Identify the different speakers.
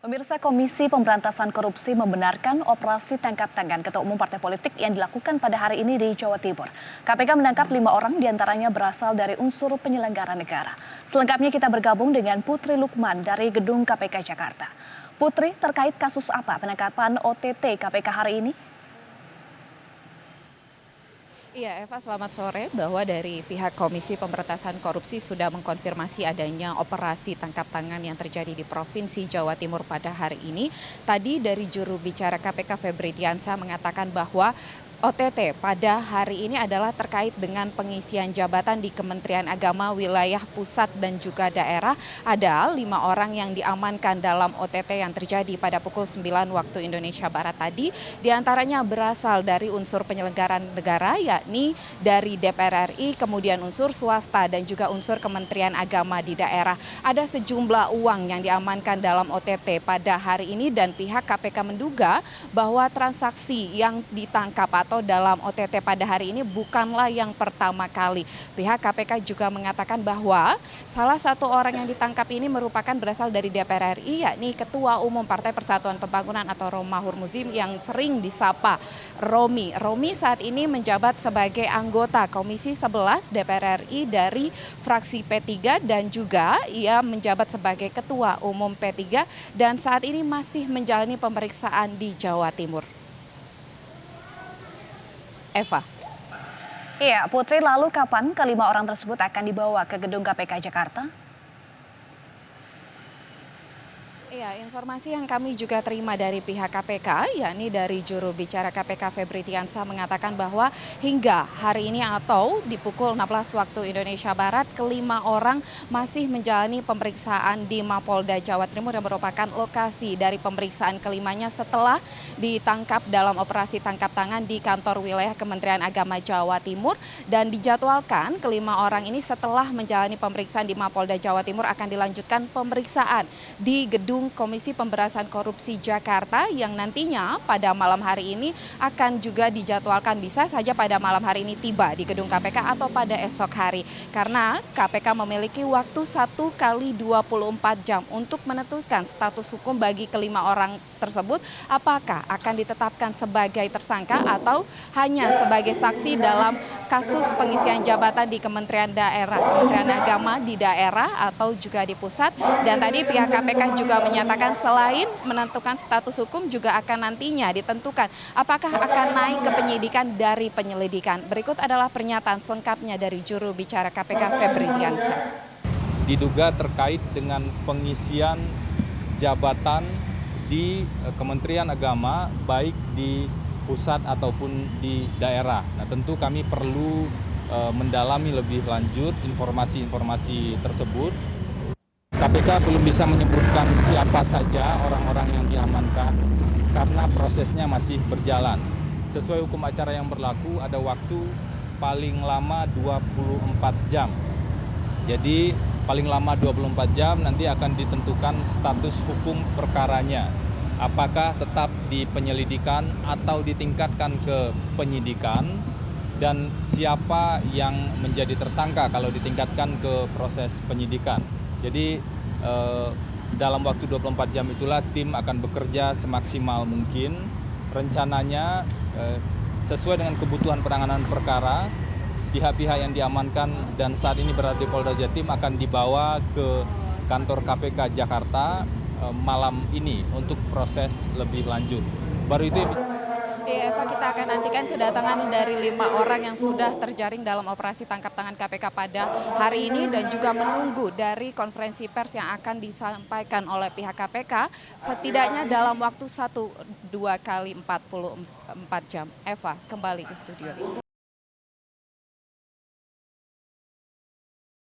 Speaker 1: Pemirsa Komisi Pemberantasan Korupsi membenarkan operasi tangkap tangan Ketua Umum Partai Politik yang dilakukan pada hari ini di Jawa Timur. KPK menangkap 5 orang diantaranya berasal dari unsur penyelenggara negara. Selengkapnya kita bergabung dengan Putri Lukman dari Gedung KPK Jakarta. Putri, terkait kasus apa penangkapan OTT KPK hari ini?
Speaker 2: Iya, Eva, selamat sore. Bahwa dari pihak Komisi Pemberantasan Korupsi sudah mengkonfirmasi adanya operasi tangkap tangan yang terjadi di Provinsi Jawa Timur pada hari ini. Tadi dari juru bicara KPK Febri Diansyah mengatakan bahwa OTT pada hari ini adalah terkait dengan pengisian jabatan di Kementerian Agama wilayah pusat dan juga daerah. Ada 5 orang yang diamankan dalam OTT yang terjadi pada pukul 9 waktu Indonesia Barat tadi. Di antaranya berasal dari unsur penyelenggaraan negara, yakni dari DPR RI, kemudian unsur swasta dan juga unsur Kementerian Agama di daerah. Ada sejumlah uang yang diamankan dalam OTT pada hari ini dan pihak KPK menduga bahwa transaksi yang ditangkap atau dalam OTT pada hari ini bukanlah yang pertama kali. Pihak KPK juga mengatakan bahwa salah satu orang yang ditangkap ini merupakan berasal dari DPR RI, yakni Ketua Umum Partai Persatuan Pembangunan atau Romahur Muzi yang sering disapa Romi. Romi saat ini menjabat sebagai anggota Komisi 11 DPR RI dari fraksi P3 dan juga ia menjabat sebagai Ketua Umum P3 dan saat ini masih menjalani pemeriksaan di Jawa Timur. Eva.
Speaker 1: Iya, Putri, lalu kapan kelima orang tersebut akan dibawa ke gedung KPK Jakarta?
Speaker 2: Iya, informasi yang kami juga terima dari pihak KPK, yakni dari juru bicara KPK Febri Diansyah mengatakan bahwa hingga hari ini atau di pukul 16 waktu Indonesia Barat, kelima orang masih menjalani pemeriksaan di Mapolda Jawa Timur yang merupakan lokasi dari pemeriksaan kelimanya setelah ditangkap dalam operasi tangkap tangan di kantor wilayah Kementerian Agama Jawa Timur dan dijadwalkan kelima orang ini setelah menjalani pemeriksaan di Mapolda Jawa Timur akan dilanjutkan pemeriksaan di gedung Komisi Pemberantasan Korupsi Jakarta yang nantinya pada malam hari ini akan juga dijadwalkan bisa saja pada malam hari ini tiba di gedung KPK atau pada esok hari. Karena KPK memiliki waktu 1 kali 24 jam untuk menentukan status hukum bagi kelima orang tersebut apakah akan ditetapkan sebagai tersangka atau hanya sebagai saksi dalam kasus pengisian jabatan di Kementerian Agama di daerah atau juga di pusat. Dan tadi pihak KPK juga menyatakan selain menentukan status hukum juga akan nantinya ditentukan apakah akan naik ke penyidikan dari penyelidikan. Berikut adalah pernyataan selengkapnya dari juru bicara KPK Febri Diansyah.
Speaker 3: Diduga terkait dengan pengisian jabatan di Kementerian Agama baik di pusat ataupun di daerah. Nah, tentu kami perlu mendalami lebih lanjut informasi-informasi tersebut. KPK belum bisa menyebutkan siapa saja orang-orang yang diamankan karena prosesnya masih berjalan. Sesuai hukum acara yang berlaku ada waktu paling lama 24 jam. Jadi paling lama 24 jam nanti akan ditentukan status hukum perkaranya. Apakah tetap di penyelidikan atau ditingkatkan ke penyidikan dan siapa yang menjadi tersangka kalau ditingkatkan ke proses penyidikan. Jadi dalam waktu 24 jam itulah tim akan bekerja semaksimal mungkin. Rencananya sesuai dengan kebutuhan penanganan perkara, pihak-pihak yang diamankan dan saat ini berada di Polda Jatim akan dibawa ke kantor KPK Jakarta malam ini untuk proses lebih lanjut. Baru itu
Speaker 2: Eva, kita akan nantikan kedatangan dari 5 orang yang sudah terjaring dalam operasi tangkap tangan KPK pada hari ini dan juga menunggu dari konferensi pers yang akan disampaikan oleh pihak KPK setidaknya dalam waktu 1-2 kali 44 jam. Eva, kembali ke studio.